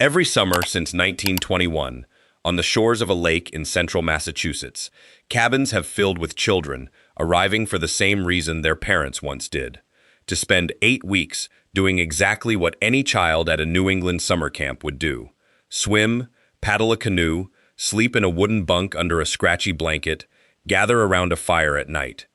Every summer since 1921, on the shores of a lake in central Massachusetts, cabins have filled with children, arriving for the same reason their parents once did: to spend 8 weeks doing exactly what any child at a New England summer camp would do: swim, paddle a canoe, sleep in a wooden bunk under a scratchy blanket, gather around a fire at night.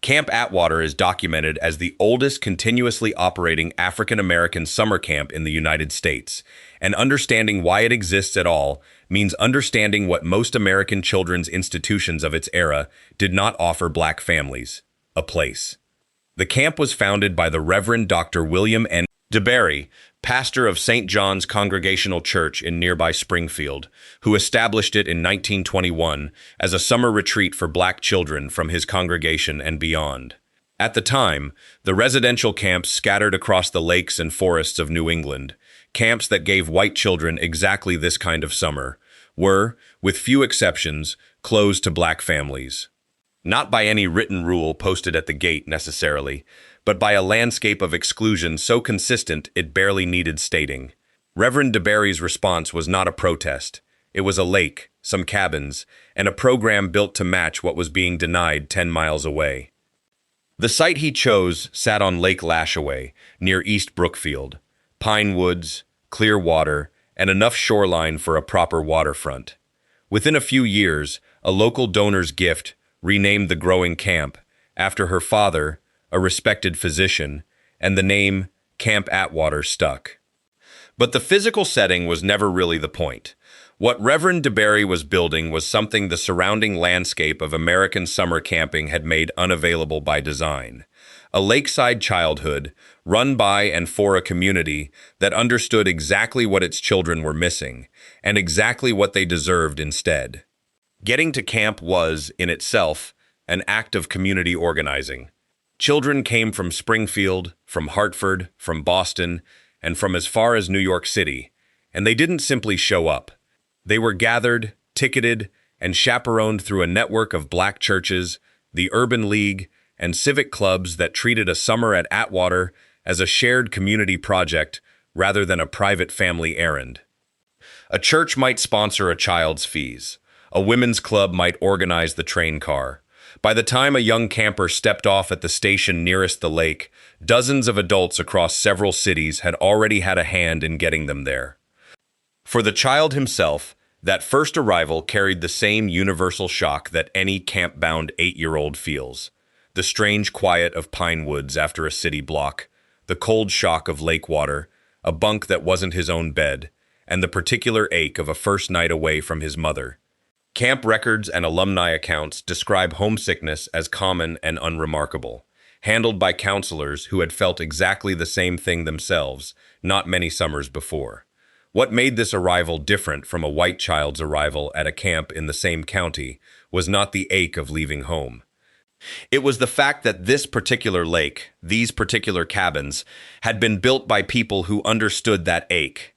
Camp Atwater is documented as the oldest continuously operating African-American summer camp in the United States, and understanding why it exists at all means understanding what most American children's institutions of its era did not offer black families: a place. The camp was founded by the Reverend Dr. William N. DeBerry, pastor of St. John's Congregational Church in nearby Springfield, who established it in 1921 as a summer retreat for black children from his congregation and beyond. At the time, the residential camps scattered across the lakes and forests of New England, camps that gave white children exactly this kind of summer, were, with few exceptions, closed to black families. Not by any written rule posted at the gate necessarily, but by a landscape of exclusion so consistent it barely needed stating. Reverend DeBerry's response was not a protest. It was a lake, some cabins, and a program built to match what was being denied 10 miles away. The site he chose sat on Lake Lashaway, near East Brookfield: pine woods, clear water, and enough shoreline for a proper waterfront. Within a few years, a local donor's gift renamed the growing camp after her father, a respected physician, and the name Camp Atwater stuck. But the physical setting was never really the point. What Reverend DeBerry was building was something the surrounding landscape of American summer camping had made unavailable by design: a lakeside childhood run by and for a community that understood exactly what its children were missing and exactly what they deserved instead. Getting to camp was, in itself, an act of community organizing. Children came from Springfield, from Hartford, from Boston, and from as far as New York City, and they didn't simply show up. They were gathered, ticketed, and chaperoned through a network of black churches, the Urban League, and civic clubs that treated a summer at Atwater as a shared community project rather than a private family errand. A church might sponsor a child's fees. A women's club might organize the train car. By the time a young camper stepped off at the station nearest the lake, dozens of adults across several cities had already had a hand in getting them there. For the child himself, that first arrival carried the same universal shock that any camp-bound 8-year-old feels: the strange quiet of pine woods after a city block, the cold shock of lake water, a bunk that wasn't his own bed, and the particular ache of a first night away from his mother. Camp records and alumni accounts describe homesickness as common and unremarkable, handled by counselors who had felt exactly the same thing themselves not many summers before. What made this arrival different from a white child's arrival at a camp in the same county was not the ache of leaving home. It was the fact that this particular lake, these particular cabins, had been built by people who understood that ache,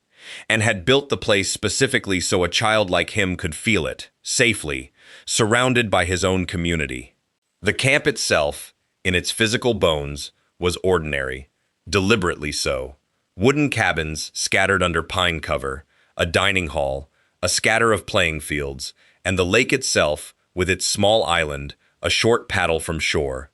and had built the place specifically so a child like him could feel it, safely, surrounded by his own community. The camp itself, in its physical bones, was ordinary, deliberately so. Wooden cabins scattered under pine cover, a dining hall, a scatter of playing fields, and the lake itself, with its small island, a short paddle from shore.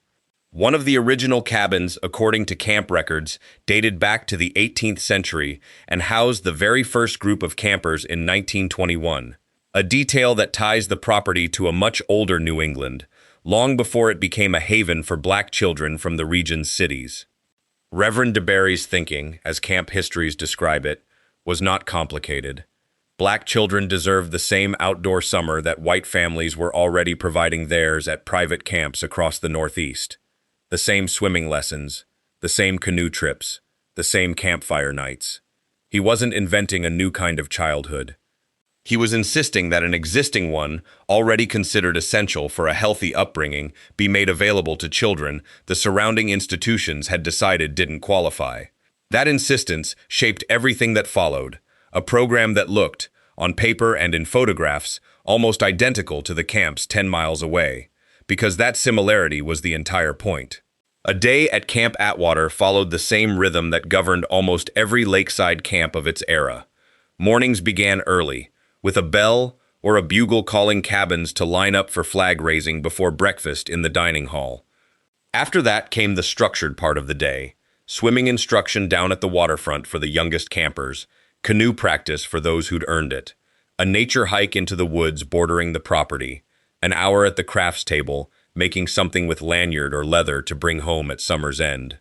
One of the original cabins, according to camp records, dated back to the 18th century and housed the very first group of campers in 1921, a detail that ties the property to a much older New England, long before it became a haven for black children from the region's cities. Reverend DeBerry's thinking, as camp histories describe it, was not complicated. Black children deserved the same outdoor summer that white families were already providing theirs at private camps across the Northeast. The same swimming lessons, the same canoe trips, the same campfire nights. He wasn't inventing a new kind of childhood. He was insisting that an existing one, already considered essential for a healthy upbringing, be made available to children the surrounding institutions had decided didn't qualify. That insistence shaped everything that followed, a program that looked, on paper and in photographs, almost identical to the camps 10 miles away, because that similarity was the entire point. A day at Camp Atwater followed the same rhythm that governed almost every lakeside camp of its era. Mornings began early, with a bell or a bugle calling cabins to line up for flag raising before breakfast in the dining hall. After that came the structured part of the day: swimming instruction down at the waterfront for the youngest campers, canoe practice for those who'd earned it, a nature hike into the woods bordering the property, an hour at the crafts table, making something with lanyard or leather to bring home at summer's end.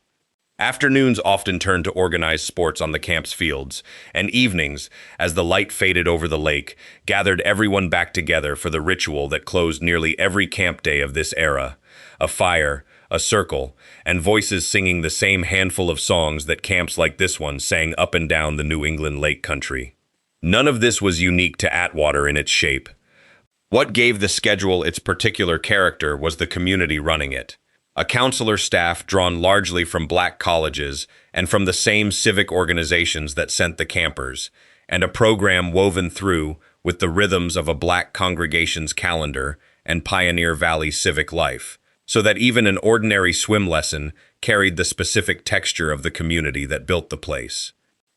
Afternoons often turned to organized sports on the camp's fields, and evenings, as the light faded over the lake, gathered everyone back together for the ritual that closed nearly every camp day of this era: a fire, a circle, and voices singing the same handful of songs that camps like this one sang up and down the New England lake country. None of this was unique to Atwater in its shape. What gave the schedule its particular character was the community running it. A counselor staff drawn largely from black colleges and from the same civic organizations that sent the campers, and a program woven through with the rhythms of a black congregation's calendar and Pioneer Valley civic life, so that even an ordinary swim lesson carried the specific texture of the community that built the place.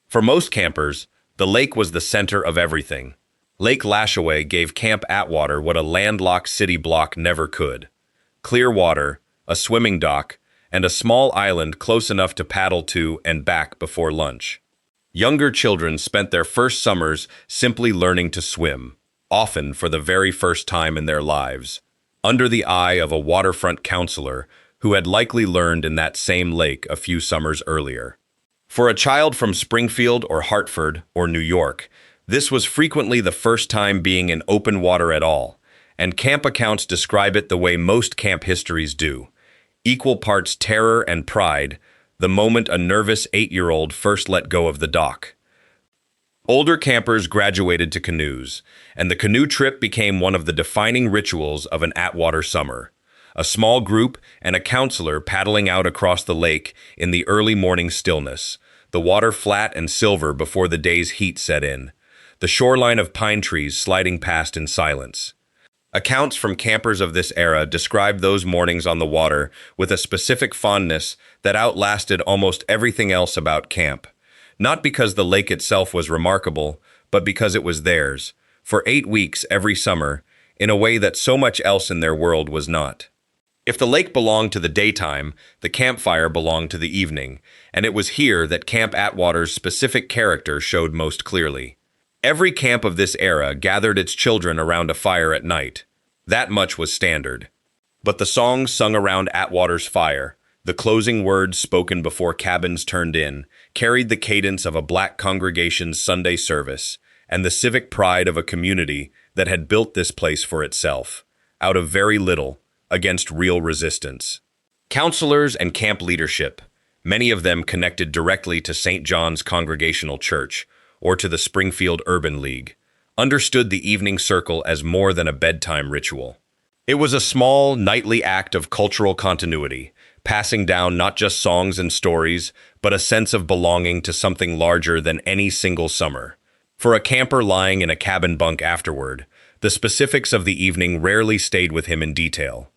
For most campers, the lake was the center of everything. Lake Lashaway gave Camp Atwater what a landlocked city block never could: clear water, a swimming dock, and a small island close enough to paddle to and back before lunch. Younger children spent their first summers simply learning to swim, often for the very first time in their lives, under the eye of a waterfront counselor who had likely learned in that same lake a few summers earlier. For a child from Springfield or Hartford or New York, this was frequently the first time being in open water at all, and camp accounts describe it the way most camp histories do: equal parts terror and pride, the moment a nervous 8-year-old first let go of the dock. Older campers graduated to canoes, and the canoe trip became one of the defining rituals of an Atwater summer. A small group and a counselor paddling out across the lake in the early morning stillness, the water flat and silver before the day's heat set in, the shoreline of pine trees sliding past in silence. Accounts from campers of this era describe those mornings on the water with a specific fondness that outlasted almost everything else about camp. Not because the lake itself was remarkable, but because it was theirs, for 8 weeks every summer, in a way that so much else in their world was not. If the lake belonged to the daytime, the campfire belonged to the evening, and it was here that Camp Atwater's specific character showed most clearly. Every camp of this era gathered its children around a fire at night. That much was standard. But the songs sung around Atwater's fire, the closing words spoken before cabins turned in, carried the cadence of a black congregation's Sunday service and the civic pride of a community that had built this place for itself, out of very little, against real resistance. Counselors and camp leadership, many of them connected directly to St. John's Congregational Church or to the Springfield Urban League, understood the evening circle as more than a bedtime ritual. It was a small, nightly act of cultural continuity, passing down not just songs and stories, but a sense of belonging to something larger than any single summer. For a camper lying in a cabin bunk afterward, the specifics of the evening rarely stayed with him in detail.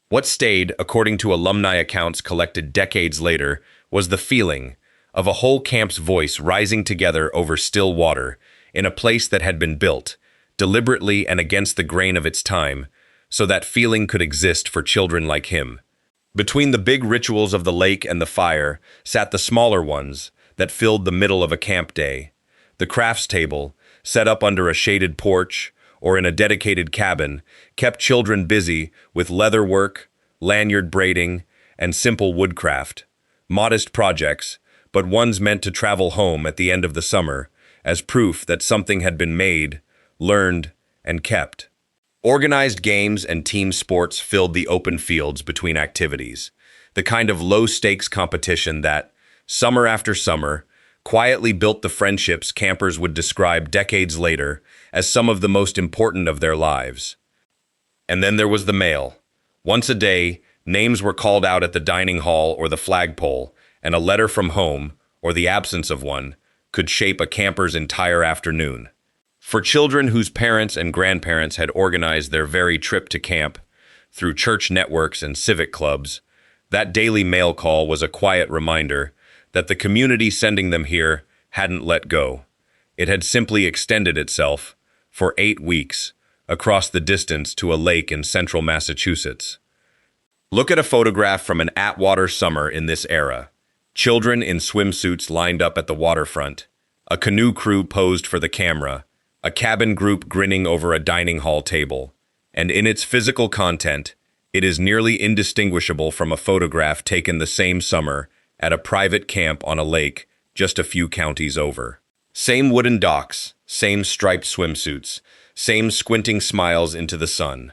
What stayed, according to alumni accounts collected decades later, was the feeling of a whole camp's voice rising together over still water in a place that had been built, deliberately and against the grain of its time, so that feeling could exist for children like him. Between the big rituals of the lake and the fire sat the smaller ones that filled the middle of a camp day. The crafts table, set up under a shaded porch or in a dedicated cabin, kept children busy with leather work, lanyard braiding, and simple woodcraft. Modest projects, but ones meant to travel home at the end of the summer as proof that something had been made, learned, and kept. Organized games and team sports filled the open fields between activities, the kind of low-stakes competition that, summer after summer, quietly built the friendships campers would describe decades later as some of the most important of their lives. And then there was the mail. Once a day, names were called out at the dining hall or the flagpole, and a letter from home, or the absence of one, could shape a camper's entire afternoon. For children whose parents and grandparents had organized their very trip to camp through church networks and civic clubs, that daily mail call was a quiet reminder that the community sending them here hadn't let go. It had simply extended itself, for 8 weeks, across the distance to a lake in central Massachusetts. Look at a photograph from an Atwater summer in this era. Children in swimsuits lined up at the waterfront, a canoe crew posed for the camera, a cabin group grinning over a dining hall table, and in its physical content, it is nearly indistinguishable from a photograph taken the same summer at a private camp on a lake just a few counties over. Same wooden docks, same striped swimsuits, same squinting smiles into the sun.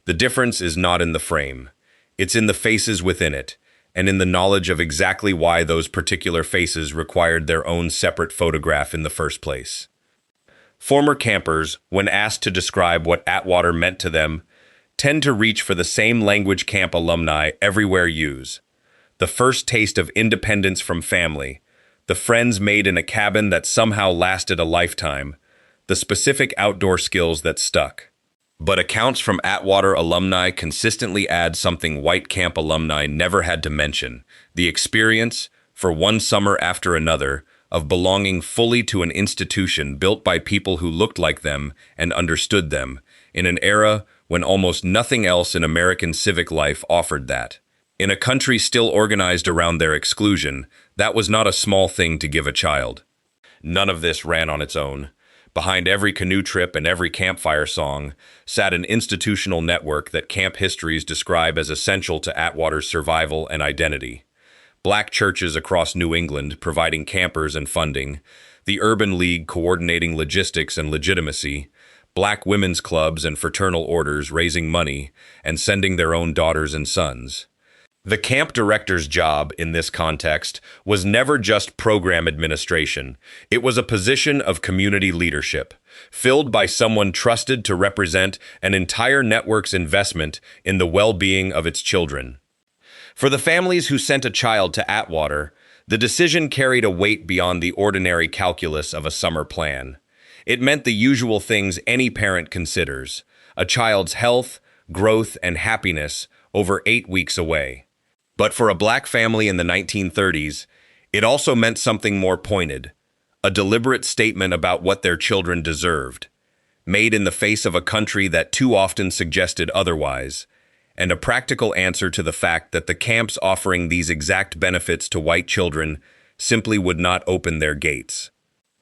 The difference is not in the frame. It's in the faces within it, and in the knowledge of exactly why those particular faces required their own separate photograph in the first place. Former campers, when asked to describe what Atwater meant to them, tend to reach for the same language camp alumni everywhere use. The first taste of independence from family, the friends made in a cabin that somehow lasted a lifetime, the specific outdoor skills that stuck. But accounts from Atwater alumni consistently add something white camp alumni never had to mention: the experience, for one summer after another, of belonging fully to an institution built by people who looked like them and understood them, in an era when almost nothing else in American civic life offered that. In a country still organized around their exclusion, that was not a small thing to give a child. None of this ran on its own. Behind every canoe trip and every campfire song sat an institutional network that camp histories describe as essential to Atwater's survival and identity. Black churches across New England providing campers and funding, the Urban League coordinating logistics and legitimacy, black women's clubs and fraternal orders raising money and sending their own daughters and sons. The camp director's job in this context was never just program administration. It was a position of community leadership, filled by someone trusted to represent an entire network's investment in the well-being of its children. For the families who sent a child to Atwater, the decision carried a weight beyond the ordinary calculus of a summer plan. It meant the usual things any parent considers: a child's health, growth, and happiness over 8 weeks away. But for a black family in the 1930s, it also meant something more pointed: a deliberate statement about what their children deserved, made in the face of a country that too often suggested otherwise, and a practical answer to the fact that the camps offering these exact benefits to white children simply would not open their gates.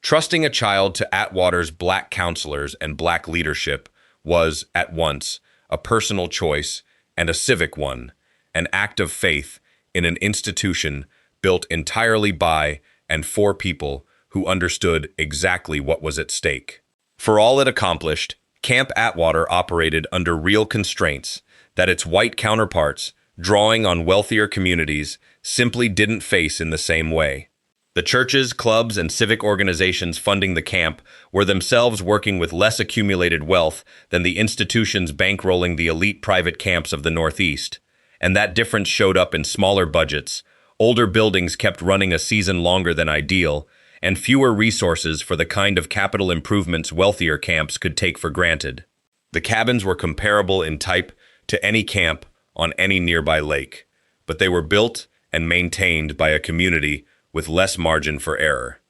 Trusting a child to Atwater's black counselors and black leadership was, at once, a personal choice and a civic one, an act of faith in an institution built entirely by and for people who understood exactly what was at stake. For all it accomplished, Camp Atwater operated under real constraints that its white counterparts, drawing on wealthier communities, simply didn't face in the same way. The churches, clubs, and civic organizations funding the camp were themselves working with less accumulated wealth than the institutions bankrolling the elite private camps of the Northeast. And that difference showed up in smaller budgets, older buildings kept running a season longer than ideal, and fewer resources for the kind of capital improvements wealthier camps could take for granted. The cabins were comparable in type to any camp on any nearby lake, but they were built and maintained by a community with less margin for error.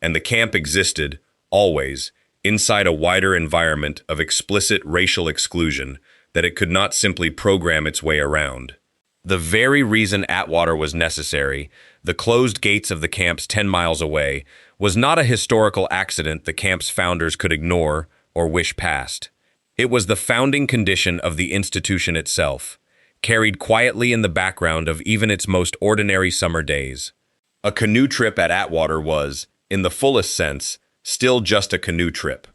And the camp existed, always, inside a wider environment of explicit racial exclusion that it could not simply program its way around. The very reason Atwater was necessary, the closed gates of the camps 10 miles away, was not a historical accident the camp's founders could ignore or wish past. It was the founding condition of the institution itself, carried quietly in the background of even its most ordinary summer days. A canoe trip at Atwater was, in the fullest sense, still just a canoe trip.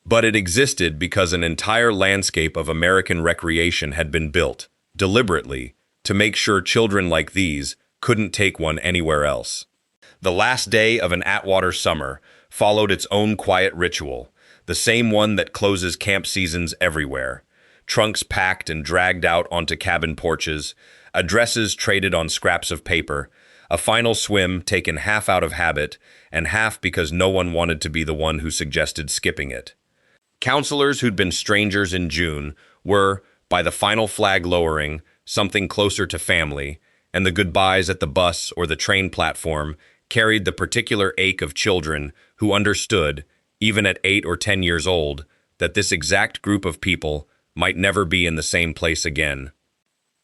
But it existed because an entire landscape of American recreation had been built, deliberately, to make sure children like these couldn't take one anywhere else. The last day of an Atwater summer followed its own quiet ritual, the same one that closes camp seasons everywhere. Trunks packed and dragged out onto cabin porches, addresses traded on scraps of paper, a final swim taken half out of habit and half because no one wanted to be the one who suggested skipping it. Counselors who'd been strangers in June were, by the final flag lowering, something closer to family, and the goodbyes at the bus or the train platform carried the particular ache of children who understood, even at 8 or 10 years old, that this exact group of people might never be in the same place again.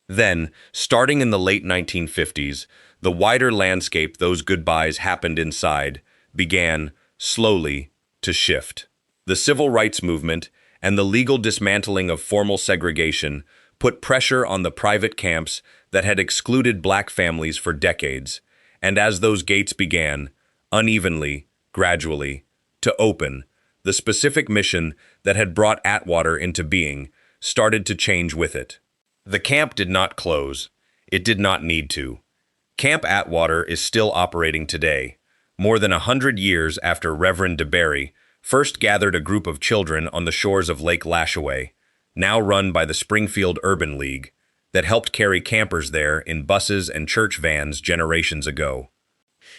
Then, starting in the late 1950s, the wider landscape those goodbyes happened inside began, slowly, to shift. The civil rights movement and the legal dismantling of formal segregation put pressure on the private camps that had excluded black families for decades, and as those gates began, unevenly, gradually, to open, the specific mission that had brought Atwater into being started to change with it. The camp did not close. It did not need to. Camp Atwater is still operating today, more than 100 years after Reverend DeBerry first gathered a group of children on the shores of Lake Lashaway, now run by the Springfield Urban League, that helped carry campers there in buses and church vans generations ago.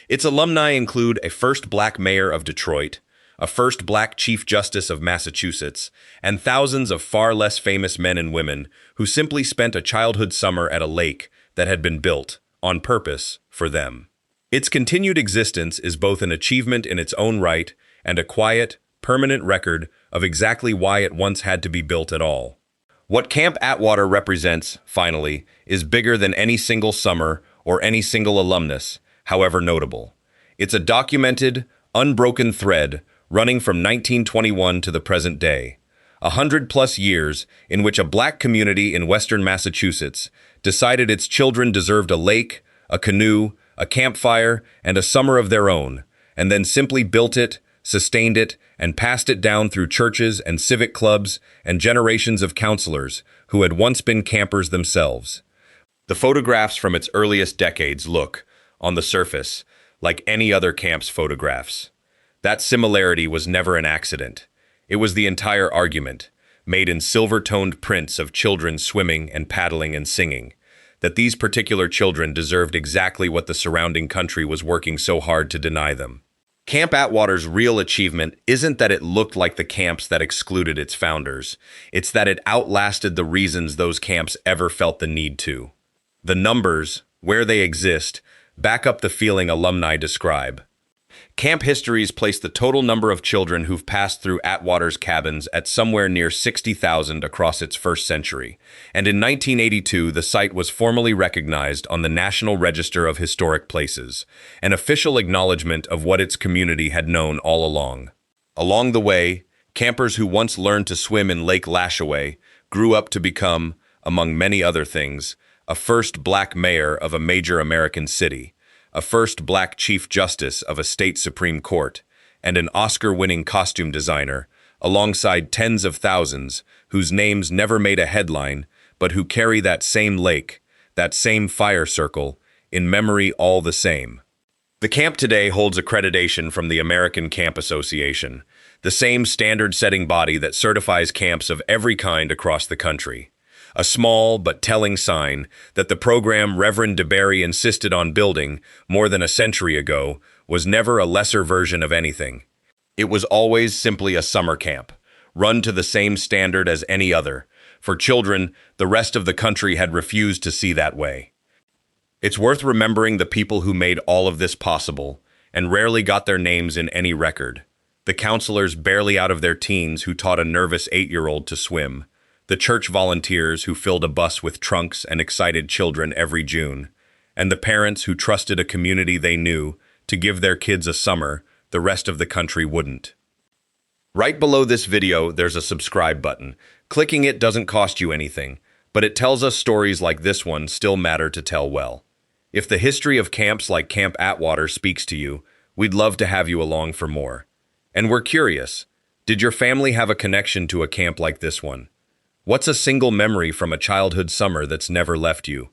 Its alumni include a first black mayor of Detroit, a first black Chief Justice of Massachusetts, and thousands of far less famous men and women who simply spent a childhood summer at a lake that had been built, on purpose, for them. Its continued existence is both an achievement in its own right and a quiet, permanent record of exactly why it once had to be built at all. What Camp Atwater represents, finally, is bigger than any single summer or any single alumnus, however notable. It's a documented, unbroken thread running from 1921 to the present day, 100+ years in which a black community in western Massachusetts decided its children deserved a lake, a canoe, a campfire, and a summer of their own, and then simply built it, sustained it, and passed it down through churches and civic clubs and generations of counselors who had once been campers themselves. The photographs from its earliest decades look, on the surface, like any other camp's photographs. That similarity was never an accident. It was the entire argument, made in silver-toned prints of children swimming and paddling and singing, that these particular children deserved exactly what the surrounding country was working so hard to deny them. Camp Atwater's real achievement isn't that it looked like the camps that excluded its founders. It's that it outlasted the reasons those camps ever felt the need to. The numbers, where they exist, back up the feeling alumni describe. Camp histories place the total number of children who've passed through Atwater's cabins at somewhere near 60,000 across its first century, and in 1982 the site was formally recognized on the National Register of Historic Places, an official acknowledgement of what its community had known all along. Along the way, campers who once learned to swim in Lake Lashaway grew up to become, among many other things, a first black mayor of a major American city, a first black Chief Justice of a state Supreme Court, and an Oscar-winning costume designer, alongside tens of thousands whose names never made a headline, but who carry that same lake, that same fire circle, in memory all the same. The camp today holds accreditation from the American Camp Association, the same standard-setting body that certifies camps of every kind across the country. A small but telling sign that the program Reverend DeBerry insisted on building more than a century ago was never a lesser version of anything. It was always simply a summer camp, run to the same standard as any other. For children, the rest of the country had refused to see that way. It's worth remembering the people who made all of this possible and rarely got their names in any record. The counselors barely out of their teens who taught a nervous 8-year-old to swim. The church volunteers who filled a bus with trunks and excited children every June, and the parents who trusted a community they knew to give their kids a summer the rest of the country wouldn't. Right below this video, there's a subscribe button. Clicking it doesn't cost you anything, but it tells us stories like this one still matter to tell well. If the history of camps like Camp Atwater speaks to you, we'd love to have you along for more. And we're curious, did your family have a connection to a camp like this one? What's a single memory from a childhood summer that's never left you?